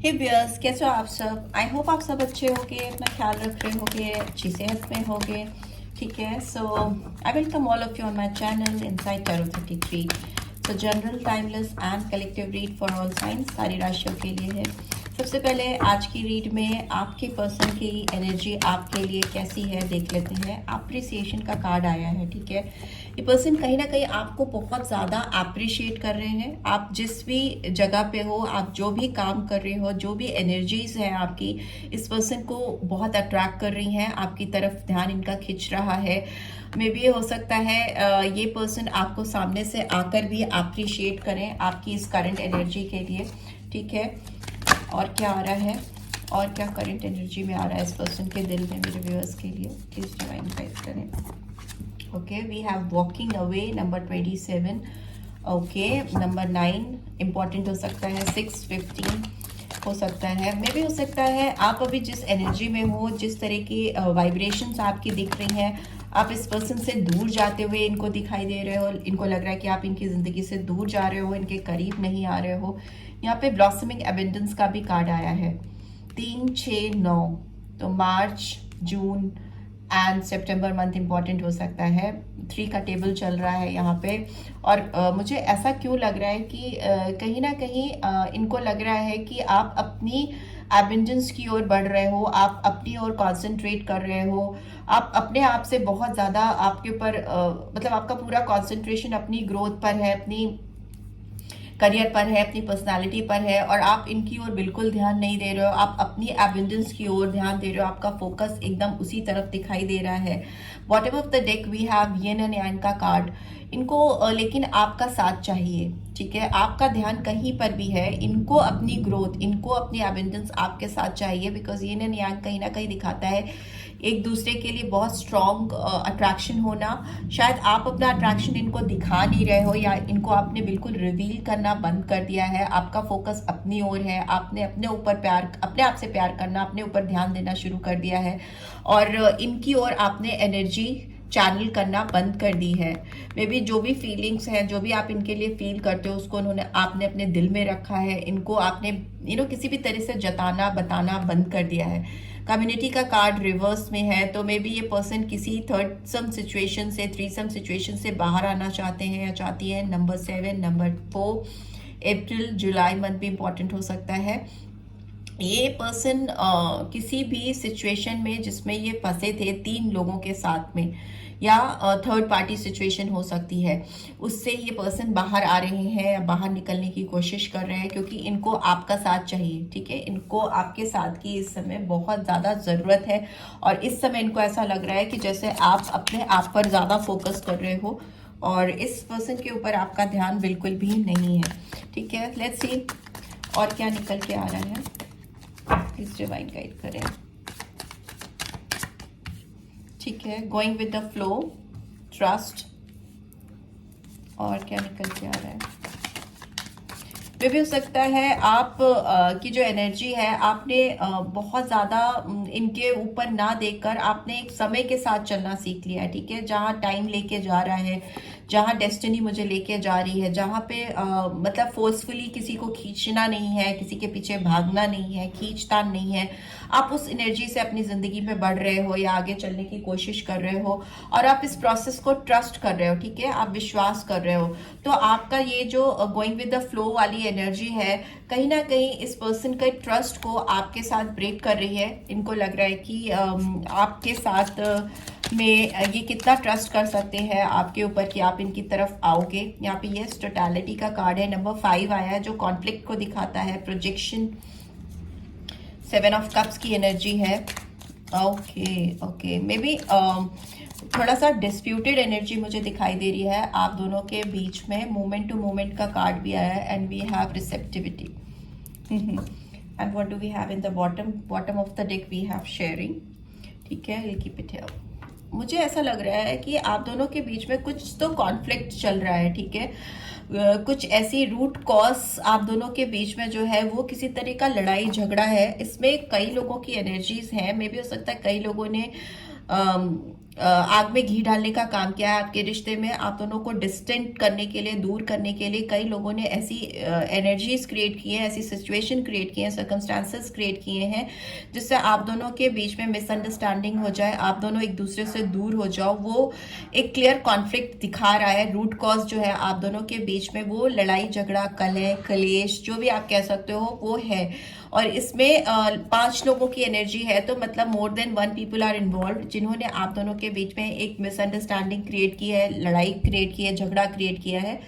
हे viewers, कैसे हो आप सब। आई होप आप सब अच्छे होगे, अपना ख्याल रख रहे होगे, अच्छी सेहत में होगे। ठीक है, so I welcome all of you on my channel inside tarot 33। So general, timeless and collective read for all signs, सारी राशियों के लिए है। सबसे पहले आज की रीड में आपके पर्सन की एनर्जी आपके लिए कैसी है देख लेते हैं। अप्रिसिएशन का कार्ड आया है। ठीक है, ये पर्सन कहीं ना कहीं आपको बहुत ज़्यादा अप्रिशिएट कर रहे हैं। आप जिस भी जगह पे हो, आप जो भी काम कर रहे हो, जो भी एनर्जीज है आपकी, इस पर्सन को बहुत अट्रैक्ट कर रही हैं, आपकी तरफ ध्यान इनका खिंच रहा है। मे बी ये हो सकता है ये पर्सन आपको सामने से आकर भी अप्रिशिएट करें आपकी इस करंट एनर्जी के लिए। ठीक है, और क्या आ रहा है, और क्या करंट एनर्जी में आ रहा है इस पर्सन के दिल में मेरे व्यूअर्स के लिए, प्लीज डिवाइन गाइड करें। Okay, we have walking away number 27। Okay, number 9 important हो सकता है, 6-15 हो सकता है। मे भी हो सकता है आप अभी जिस एनर्जी में हो, जिस तरह की वाइब्रेशंस आपकी दिख रही हैं, आप इस पर्सन से दूर जाते हुए इनको दिखाई दे रहे हो। इनको लग रहा है कि आप इनकी ज़िंदगी से दूर जा रहे हो, इनके करीब नहीं आ रहे हो। यहाँ पे ब्लॉसमिंग एबेंडेंस का भी कार्ड आया है, 3, 6, 9। तो मार्च, जून एंड सितंबर मंथ इंपॉर्टेंट हो सकता है। 3 का टेबल चल रहा है यहाँ पे। और मुझे ऐसा क्यों लग रहा है कि कहीं ना कहीं इनको लग रहा है कि आप अपनी एबेंडेंस की ओर बढ़ रहे हो, आप अपनी ओर कॉन्सेंट्रेट कर रहे हो, आप अपने आप से बहुत ज़्यादा आपके ऊपर मतलब आपका पूरा कॉन्सेंट्रेशन अपनी ग्रोथ पर है, अपनी करियर पर है, अपनी पर्सनालिटी पर है, और आप इनकी ओर बिल्कुल ध्यान नहीं दे रहे हो। आप अपनी एबेंडेंस की ओर ध्यान दे रहे हो, आपका फोकस एकदम उसी तरफ दिखाई दे रहा है। Bottom of the deck we have yin and yang का कार्ड। इनको लेकिन आपका साथ चाहिए। ठीक है, आपका ध्यान कहीं पर भी है, इनको अपनी ग्रोथ, इनको अपनी एबेंडेंस आपके साथ चाहिए। बिकॉज यिन एंड यांग कहीं ना कहीं दिखाता है एक दूसरे के लिए बहुत स्ट्रॉन्ग अट्रैक्शन होना। शायद आप अपना अट्रैक्शन इनको दिखा नहीं रहे हो, या इनको आपने बिल्कुल रिवील करना बंद कर दिया है। आपका फोकस अपनी ओर है, आपने अपने ऊपर प्यार, अपने आप से प्यार करना, अपने ऊपर ध्यान देना शुरू कर दिया है, और इनकी ओर आपने एनर्जी चैनल करना बंद कर दी है। मे बी जो भी फीलिंग्स हैं, जो भी आप इनके लिए फील करते हो, उसको आपने अपने दिल में रखा है। इनको आपने किसी भी तरह से जताना बताना बंद कर दिया है। कम्युनिटी का कार्ड रिवर्स में है, तो मे बी ये पर्सन किसी थर्ड सम सिचुएशन से, थ्रीसम सिचुएशन से बाहर आना चाहते हैं या चाहती हैं। नंबर 7, नंबर 4, अप्रैल जुलाई मंथ भी इंपॉर्टेंट हो सकता है। ये पर्सन किसी भी सिचुएशन में जिसमें ये फंसे थे 3 लोगों के साथ में, या थर्ड पार्टी सिचुएशन हो सकती है, उससे ये पर्सन बाहर आ रहे हैं या बाहर निकलने की कोशिश कर रहे हैं, क्योंकि इनको आपका साथ चाहिए। ठीक है, इनको आपके साथ की इस समय बहुत ज़्यादा ज़रूरत है, और इस समय इनको ऐसा लग रहा है कि जैसे आप अपने आप पर ज़्यादा फोकस कर रहे हो, और इस पर्सन के ऊपर आपका ध्यान बिल्कुल भी नहीं है। ठीक है, लेट्स सी और क्या निकल के आ रहा है, प्लीज डिवाइन गाइड करें। ठीक है, going with the flow, trust, और क्या निकल के आ रहा है। वे भी हो सकता है आप की जो एनर्जी है, आपने बहुत ज़्यादा इनके ऊपर ना देखकर आपने एक समय के साथ चलना सीख लिया है। ठीक है, जहाँ टाइम लेके जा रहा है, जहाँ डेस्टिनी मुझे लेके जा रही है, जहाँ पे मतलब फोर्सफुली किसी को खींचना नहीं है, किसी के पीछे भागना नहीं है, खींचतान नहीं है। आप उस एनर्जी से अपनी ज़िंदगी में बढ़ रहे हो या आगे चलने की कोशिश कर रहे हो, और आप इस प्रोसेस को ट्रस्ट कर रहे हो। ठीक है, आप विश्वास कर रहे हो। तो आपका ये जो गोइंग विद द फ्लो वाली एनर्जी है, कहीं ना कहीं इस पर्सन के ट्रस्ट को आपके साथ ब्रेक कर रही है। इनको लग रहा है कि आपके साथ में ये कितना ट्रस्ट कर सकते हैं आपके ऊपर कि आप इनकी तरफ आओगे। यहाँ पे ये टोटलिटी का कार्ड है, नंबर 5 आया है, जो कॉन्फ्लिक्ट को दिखाता है, प्रोजेक्शन। 7 ऑफ कप्स की एनर्जी है। ओके, मे बी थोड़ा सा डिस्प्यूटेड एनर्जी मुझे दिखाई दे रही है आप दोनों के बीच में। मोमेंट टू मोमेंट का कार्ड भी आया है, and we have receptivity. And what do we have in the bottom of the deck, we have sharing. ठीक है, विल कीप इट हियर। मुझे ऐसा लग रहा है कि आप दोनों के बीच में कुछ तो कॉन्फ्लिक्ट चल रहा है। ठीक है, कुछ ऐसी रूट कॉज आप दोनों के बीच में जो है वो किसी तरह का लड़ाई झगड़ा है। इसमें कई लोगों की एनर्जीज हैं। मे भी हो सकता है कई लोगों ने आग में घी डालने का काम किया है आपके रिश्ते में। आप दोनों को डिस्टेंट करने के लिए, दूर करने के लिए कई लोगों ने ऐसी एनर्जीज क्रिएट की है, ऐसी सिचुएशन क्रिएट की है, सर्कमस्टांसेस क्रिएट किए हैं जिससे आप दोनों के बीच में मिसअंडरस्टैंडिंग हो जाए, आप दोनों एक दूसरे से दूर हो जाओ। वो एक क्लियर कॉन्फ्लिक्ट दिखा रहा है। रूट कॉज जो है आप दोनों के बीच में वो लड़ाई झगड़ा, कलह, कलेश, जो भी आप कह सकते हो वो है। और इसमें 5 लोगों की एनर्जी है, तो मतलब more than 1 people are involve, जिन्होंने आप दोनों के बीच में एक मिसअंडरस्टैंडिंग क्रिएट की है, लड़ाई क्रिएट की है, झगड़ा क्रिएट किया है,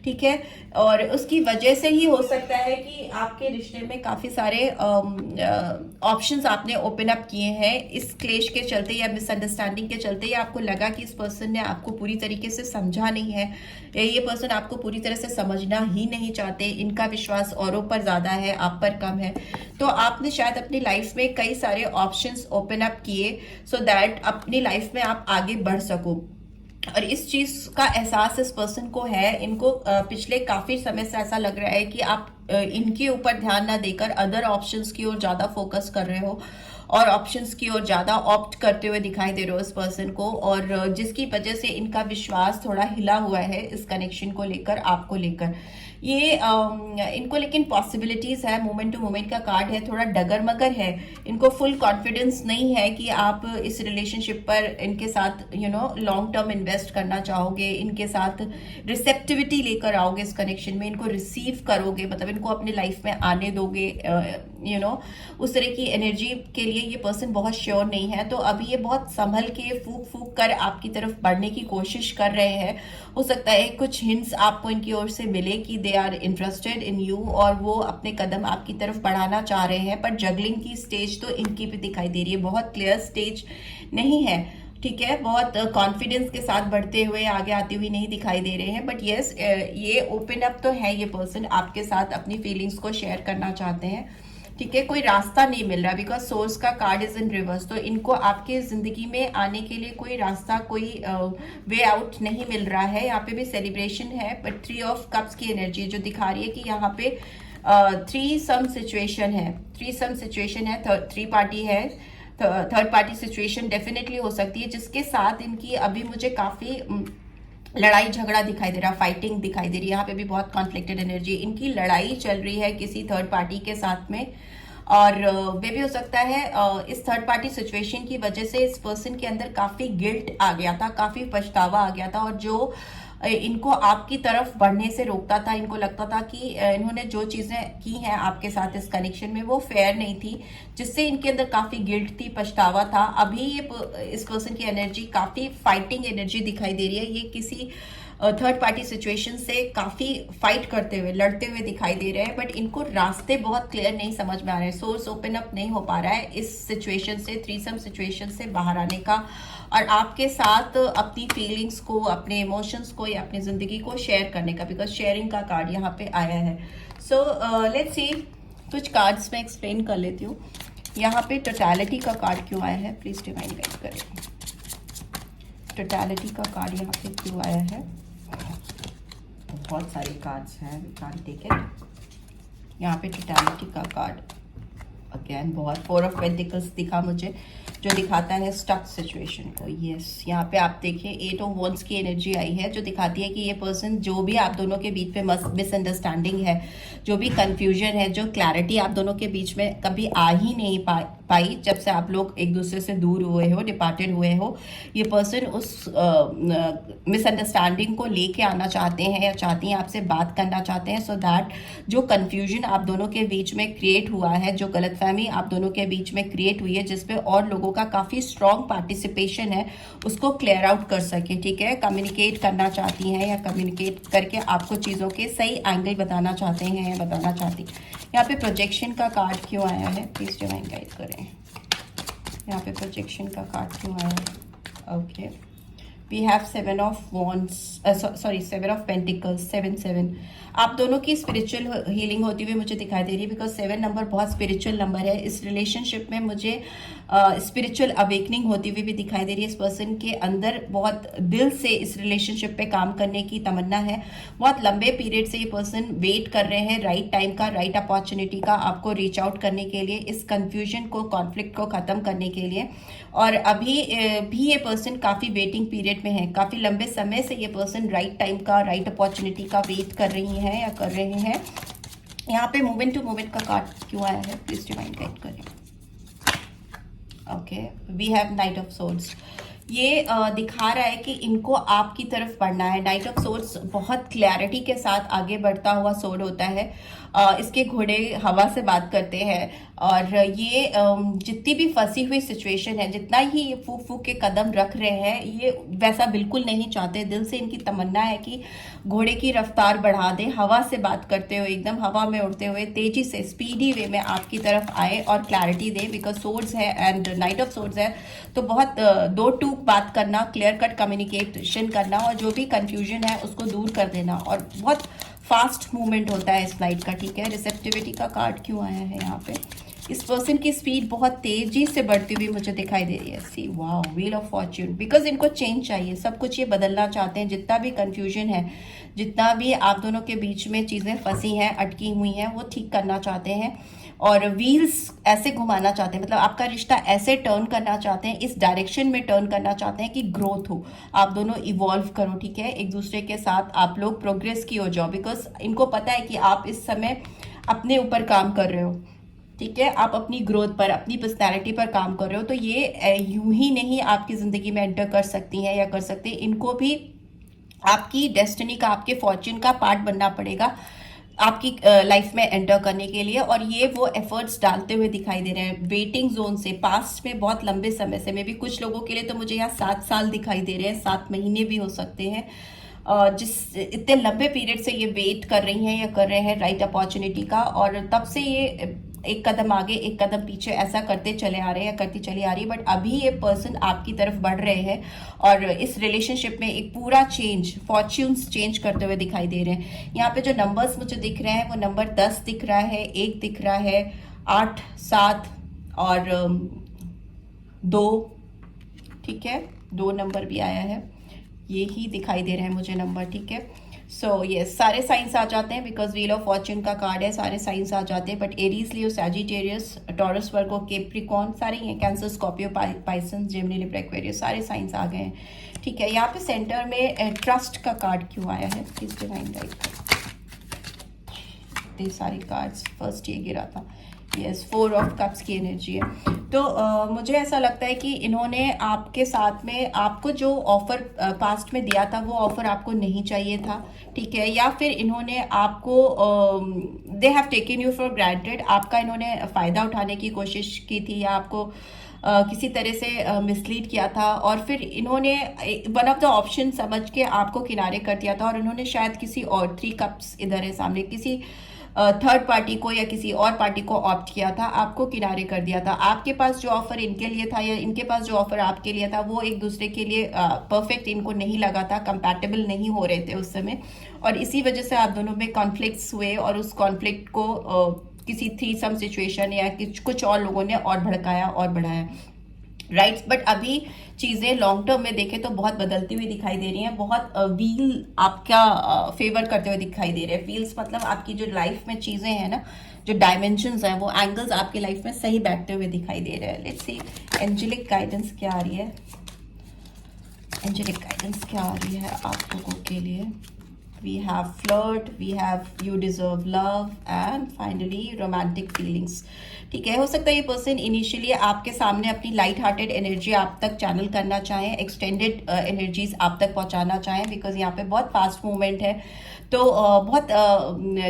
ठीक है। और उसकी वजह से ही हो सकता है कि आपके रिश्ते में काफी सारे ऑप्शंस आपने ओपन अप किए हैं इस क्लेश के चलते या मिसअंडरस्टैंडिंग के चलते, या आपको लगा कि इस पर्सन ने आपको पूरी तरीके से समझा नहीं है, या ये पर्सन आपको पूरी तरह से समझना ही नहीं चाहते, इनका विश्वास औरों पर ज्यादा है, आप पर कम है। तो आपने शायद अपनी लाइफ में कई सारे ऑप्शंस ओपन अप किए सो दैट अपनी लाइफ में आप आगे बढ़ सको। और इस चीज का एहसास इस पर्सन को है। इनको पिछले काफी समय से ऐसा लग रहा है कि आप इनके ऊपर ध्यान ना देकर अदर ऑप्शंस की ओर ज्यादा फोकस कर रहे हो और ऑप्शंस की ओर ज्यादा ऑप्ट करते हुए दिखाई दे रहे हो इस पर्सन को, और जिसकी वजह से इनका विश्वास थोड़ा हिला हुआ है इस कनेक्शन को लेकर, आपको लेकर। ये इनको लेकिन पॉसिबिलिटीज है, मोमेंट टू मोमेंट का कार्ड है, थोड़ा डगर मगर है। इनको फुल कॉन्फिडेंस नहीं है कि आप इस रिलेशनशिप पर इनके साथ लॉन्ग टर्म इन्वेस्ट करना चाहोगे, इनके साथ रिसेप्टिविटी लेकर आओगे इस कनेक्शन में, इनको रिसीव करोगे, मतलब इनको अपनी लाइफ में आने दोगे, उस तरह की एनर्जी के लिए ये पर्सन बहुत श्योर नहीं है। तो अभी ये बहुत संभल के, फूक फूक कर आपकी तरफ बढ़ने की कोशिश कर रहे हैं। हो सकता है कुछ हिंट्स आपको इनकी ओर से मिले कि they are interested in you और वो अपने कदम आपकी तरफ बढ़ाना चाह रहे हैं, पर जगलिंग की स्टेज तो इनकी भी दिखाई दे रही है, बहुत क्लियर स्टेज नहीं है, ठीक है। बहुत कॉन्फिडेंस के साथ बढ़ते हुए, आगे आती हुई नहीं दिखाई दे रहे हैं, बट यस ये ओपन अप तो है। ये पर्सन आपके साथ अपनी फीलिंग्स को शेयर करना चाहते हैं, ठीक है। कोई रास्ता नहीं मिल रहा बिकॉज सोर्स का कार्ड इज इन रिवर्स, तो इनको आपके जिंदगी में आने के लिए कोई रास्ता, कोई वे आउट नहीं मिल रहा है। यहाँ पे भी सेलिब्रेशन है, बट 3 ऑफ कप्स की एनर्जी जो दिखा रही है कि यहाँ पे 3 सम सिचुएशन है, 3 सम सिचुएशन है, 3 पार्टी है, थर्ड पार्टी सिचुएशन डेफिनेटली हो सकती है, जिसके साथ इनकी अभी मुझे काफी लड़ाई झगड़ा दिखाई दे रहा, फाइटिंग दिखाई दे रही है। यहाँ पे भी बहुत कॉन्फ्लिक्टेड एनर्जी, इनकी लड़ाई चल रही है किसी थर्ड पार्टी के साथ में, और वे भी हो सकता है इस थर्ड पार्टी सिचुएशन की वजह से इस पर्सन के अंदर काफी गिल्ट आ गया था, काफी पछतावा आ गया था, और जो इनको आपकी तरफ बढ़ने से रोकता था, इनको लगता था कि इन्होंने जो चीजें की हैं आपके साथ इस कनेक्शन में वो फेयर नहीं थी, जिससे इनके अंदर काफी गिल्ट थी, पछतावा था। अभी ये इस पर्सन की एनर्जी काफी फाइटिंग एनर्जी दिखाई दे रही है। ये किसी थर्ड पार्टी सिचुएशन से काफी फाइट करते हुए, लड़ते हुए दिखाई दे रहे हैं, बट इनको रास्ते बहुत क्लियर नहीं समझ में आ रहे हैं, सोर्स ओपन अप नहीं हो पा रहा है इस सिचुएशन से, थ्रीसम सिचुएशन से बाहर आने का, और आपके साथ अपनी फीलिंग्स को, अपने इमोशंस को या अपनी जिंदगी को शेयर करने का, बिकॉज शेयरिंग का कार्ड यहाँ पे आया है। सो लेट्स सी, कुछ कार्ड्स में एक्सप्लेन कर लेती हूँ। यहाँ पे टोटैलिटी का कार्ड क्यों आया है, प्लीज डिवाइन गाइड करें। टोटैलिटी का कार्ड यहाँ पे क्यों आया है? बहुत सारे कार्ड्स हैं, वी कांट टेक इट। यहाँ पे टोटैलिटी का कार्ड अगेन बहुत 4 ऑफ पेंटिकल्स दिखा मुझे, जो दिखाता है स्टक सिचुएशन को। यस, यहाँ पे आप देखिए 8 ऑफ वॉन्ड्स की एनर्जी आई है, जो दिखाती है कि ये पर्सन, जो भी आप दोनों के बीच में मिसअंडरस्टैंडिंग है, जो भी कंफ्यूजन है, जो क्लैरिटी आप दोनों के बीच में कभी आ ही नहीं पाई जब से आप लोग एक दूसरे से दूर हुए हो, डिपार्टेड हुए हो, ये पर्सन उस मिसअंडरस्टैंडिंग को लेके आना चाहते हैं, या चाहती हैं, आपसे बात करना चाहते हैं, सो दैट जो कंफ्यूजन आप दोनों के बीच में क्रिएट हुआ है, जो गलतफहमी आप दोनों के बीच में क्रिएट हुई है, जिसपे और लोगों का काफी स्ट्रॉन्ग पार्टिसिपेशन है, उसको क्लियर आउट कर सके, ठीक है। कम्युनिकेट करना चाहती हैं, या कम्युनिकेट करके आपको चीजों के सही एंगल बताना चाहते हैं या बताना चाहती। यहाँ पे प्रोजेक्शन का कार्ड क्यों आया है, प्लीज डिवाइन गाइड करें। यहाँ पे प्रोजेक्शन का कार्ड क्यों आया है? Okay, we have 7 of wands, sorry 7 of pentacles, 7 आप दोनों की स्पिरिचुअल हीलिंग होती हुई मुझे दिखाई दे रही है, बिकॉज 7 नंबर बहुत स्पिरिचुअल नंबर है। इस रिलेशनशिप में मुझे स्पिरिचुअल अवेकनिंग होती हुई भी दिखाई दे रही है। इस पर्सन के अंदर बहुत दिल से इस रिलेशनशिप पे काम करने की तमन्ना है। बहुत लंबे पीरियड से ये पर्सन वेट कर रहे हैं राइट टाइम का, राइट अपॉर्चुनिटी का, आपको रीच आउट करने के लिए, इस कंफ्यूजन को, कॉन्फ्लिक्ट को खत्म करने के लिए। और अभी भी ये पर्सन काफ़ी वेटिंग पीरियड में है। काफ़ी लंबे समय से ये पर्सन राइट टाइम का, राइट अपॉर्चुनिटी का वेट कर रही हैं या कर रहे हैं। यहाँ पे मूवमेंट टू मूवमेंट का कार्ड क्यों आया है, प्लीज डिवाइन गाइड करें। Okay, we have knight of swords. ये दिखा रहा है कि इनको आपकी तरफ बढ़ना है। नाइट ऑफ सोर्ड्स बहुत क्लैरिटी के साथ आगे बढ़ता हुआ सोर्ड होता है। इसके घोड़े हवा से बात करते हैं, और ये जितनी भी फंसी हुई सिचुएशन है, जितना ही ये फूक फूक के कदम रख रहे हैं, ये वैसा बिल्कुल नहीं चाहते। दिल से इनकी तमन्ना है कि घोड़े की रफ्तार बढ़ा दें, हवा से बात करते हुए, एकदम हवा में उड़ते हुए, तेजी से, स्पीडी वे में आपकी तरफ आए और क्लैरिटी दे। बिकॉज सोर्ड्स है एंड नाइट ऑफ सोर्ड्स है, तो बहुत दो टूक बात करना, क्लियर कट कम्युनिकेशन करना, और जो भी कंफ्यूजन है उसको दूर कर देना। और बहुत फास्ट मूवमेंट होता है इस फ्लाइट का, ठीक है। रिसेप्टिविटी का कार्ड क्यों आया है यहाँ पे। इस पर्सन की स्पीड बहुत तेजी से बढ़ती हुई मुझे दिखाई दे रही है। See wow, Wheel of Fortune. Because इनको चेंज चाहिए, सब कुछ ये बदलना चाहते हैं। जितना भी कंफ्यूजन है, जितना भी आप दोनों के बीच में चीज़ें फंसी हैं, अटकी हुई हैं, वो ठीक करना चाहते हैं। और व्हील्स ऐसे घुमाना चाहते हैं, मतलब आपका रिश्ता ऐसे टर्न करना चाहते हैं, इस डायरेक्शन में टर्न करना चाहते हैं कि ग्रोथ हो, आप दोनों इवॉल्व करो, ठीक है। एक दूसरे के साथ आप लोग प्रोग्रेस की हो जाओ। बिकॉज इनको पता है कि आप इस समय अपने ऊपर काम कर रहे हो, ठीक है। आप अपनी ग्रोथ पर, अपनी पर्सनैलिटी पर काम कर रहे हो। तो ये यूं ही नहीं आपकी ज़िंदगी में एंटर कर सकती हैं या कर सकते। इनको भी आपकी डेस्टिनी का, आपके फॉर्च्यून का पार्ट बनना पड़ेगा आपकी लाइफ में एंटर करने के लिए। और ये वो एफर्ट्स डालते हुए दिखाई दे रहे हैं वेटिंग जोन से, पास्ट में बहुत लंबे समय से। मे भी कुछ लोगों के लिए तो मुझे यहाँ 7 साल दिखाई दे रहे हैं, 7 महीने भी हो सकते हैं। जिस इतने लंबे पीरियड से ये वेट कर रही हैं या कर रहे हैं राइट अपॉर्चुनिटी का, और तब से ये एक कदम आगे एक कदम पीछे ऐसा करते चले आ रहे हैं या करती चली आ रही है। बट अभी ये पर्सन आपकी तरफ बढ़ रहे हैं, और इस रिलेशनशिप में एक पूरा चेंज, फॉर्च्यून्स चेंज करते हुए दिखाई दे रहे हैं। यहाँ पे जो नंबर्स मुझे दिख रहे हैं, वो नंबर 10 दिख रहा है, 1 दिख रहा है, 8, 7 और 2, ठीक है। 2 नंबर भी आया है, ये ही दिखाई दे रहे हैं मुझे नंबर, ठीक है। सो ये सारे साइंस आ जाते हैं, बिकॉज व्हील ऑफ फॉर्च्यून का कार्ड है, सारे साइंस आ जाते हैं। But Aries, Leo, Sagittarius, Taurus, Virgo, Capricorn, सारे ही हैं। Cancer, Scorpio, Pisces, Gemini, Libra, Aquarius, सारे साइंस आ गए हैं, ठीक है। यहाँ पे सेंटर में ट्रस्ट का कार्ड क्यों आया है, प्लीज डिवाइन गाइड। ये सारे कार्ड्स, फर्स्ट ये गिरा था, यस, 4 ऑफ कप्स की एनर्जी है। तो मुझे ऐसा लगता है कि इन्होंने आपके साथ में, आपको जो ऑफर पास्ट में दिया था, वो ऑफर आपको नहीं चाहिए था, ठीक है। या फिर इन्होंने आपको, they have taken you for granted, आपका इन्होंने फ़ायदा उठाने की कोशिश की थी, या आपको किसी तरह से मिसलीड किया था। और फिर इन्होंने वन ऑफ द ऑप्शन समझ के आपको किनारे कर दिया था, और इन्होंने शायद किसी और, 3 कप्स इधर है सामने, किसी थर्ड पार्टी को या किसी और पार्टी को ऑप्ट किया था, आपको किनारे कर दिया था। आपके पास जो ऑफर इनके लिए था, या इनके पास जो ऑफर आपके लिए था, वो एक दूसरे के लिए परफेक्ट इनको नहीं लगा था, कंपैटिबल नहीं हो रहे थे उस समय। और इसी वजह से आप दोनों में कॉन्फ्लिक्ट्स हुए, और उस कॉन्फ्लिक्ट को किसी थ्रीसम सिचुएशन या कुछ और लोगों ने और भड़काया और बढ़ाया, राइट। बट अभी चीज़ें लॉन्ग टर्म में देखें तो बहुत बदलती हुई दिखाई दे रही हैं। बहुत व्हील आपका फेवर करते हुए दिखाई दे रहे हैं। व्हील्स मतलब आपकी जो लाइफ में चीज़ें हैं ना, जो डायमेंशंस हैं, वो एंगल्स आपकी लाइफ में सही बैठते हुए दिखाई दे रहे हैं। लेट्स सी एंजेलिक गाइडेंस क्या आ रही है, एंजेलिक गाइडेंस क्या आ रही है आप लोगों के लिए। We have flirt, we have you deserve love, and finally romantic feelings, ठीक है। हो सकता है ये पर्सन इनिशियली आपके सामने अपनी लाइट हार्टेड एनर्जी आप तक चैनल करना चाहें, एक्सटेंडेड एनर्जीज आप तक पहुंचाना चाहें, बिकॉज यहाँ पे बहुत फास्ट मूवमेंट है। तो बहुत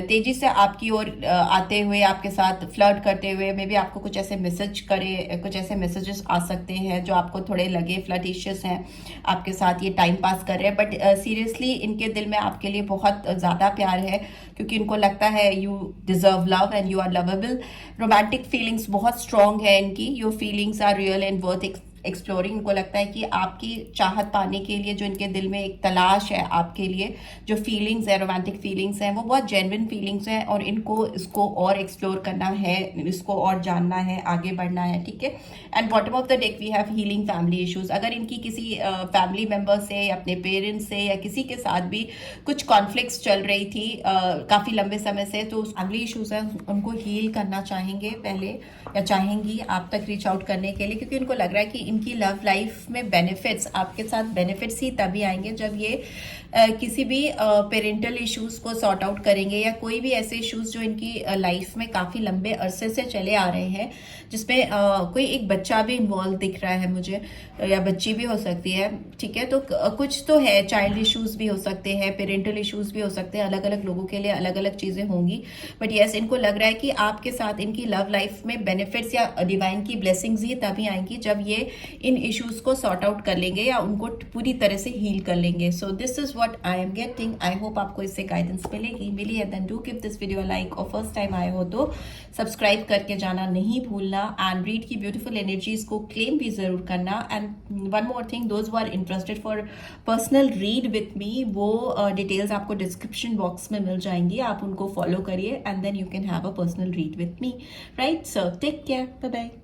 तेजी से आपकी ओर आते हुए, आपके साथ फ्लर्ट करते हुए, मे बी आपको कुछ ऐसे मैसेज करे, कुछ ऐसे मैसेजेस आ सकते हैं जो आपको थोड़े लगे फ्लर्टिशियस हैं, आपके साथ ये टाइम पास कर रहे हैं। बट सीरियसली इनके दिल में आपके लिए बहुत ज़्यादा प्यार है, क्योंकि इनको लगता है you deserve love and you are lovable. Romantic feelings बहुत स्ट्रॉन्ग है इनकी, your feelings are real and worth exploring, उनको लगता है कि आपकी चाहत पाने के लिए जो इनके दिल में एक तलाश है आपके लिए, जो फीलिंग्स है, रोमांटिक फीलिंग्स हैं, वो बहुत जेन्युइन फीलिंग्स हैं और इनको इसको और एक्सप्लोर करना है, इसको और जानना है, आगे बढ़ना है, ठीक है। And bottom of the deck we have healing family issues. अगर इनकी किसी फैमिली मेम्बर से, अपने पेरेंट्स से या किसी के साथ भी कुछ कॉन्फ्लिक्ट्स चल रही थी काफ़ी लंबे समय से, तो फैमिली इश्यूज हैं उनको हील करना चाहेंगे पहले या चाहेंगी आप तक रीच आउट करने के लिए, क्योंकि उनको लग रहा है कि इनकी लव लाइफ में बेनिफिट्स, आपके साथ बेनिफिट्स ही तभी आएंगे जब ये किसी भी पेरेंटल इश्यूज को सॉर्ट आउट करेंगे या कोई भी ऐसे इश्यूज जो इनकी लाइफ में काफ़ी लंबे अरसे से चले आ रहे हैं, जिसमें कोई एक बच्चा भी इन्वॉल्व दिख रहा है मुझे, या बच्ची भी हो सकती है, ठीक है। तो कुछ तो है, चाइल्ड इश्यूज भी हो सकते हैं, पेरेंटल इश्यूज भी हो सकते हैं, अलग अलग लोगों के लिए अलग अलग चीज़ें होंगी। बट यस, इनको लग रहा है कि आपके साथ इनकी लव लाइफ में बेनिफिट्स या डिवाइन की ब्लेसिंग्स ही तभी आएंगी जब ये इन इश्यूज को सॉर्ट आउट कर लेंगे या उनको पूरी तरह से हील कर लेंगे। So this is what I am getting. I hope आपको इससे गाइडेंस मिली है। Then do give this video a like, और फर्स्ट टाइम आए हो तो सब्सक्राइब करके जाना नहीं भूलना, एंड रीड की ब्यूटीफुल एनर्जीज को क्लेम भी जरूर करना। And one more thing, those who are interested for personal read with me, वो डिटेल्स आपको डिस्क्रिप्शन बॉक्स में मिल जाएंगी, आप उनको फॉलो करिए and then you can have a personal read with me, right. So take care, bye bye.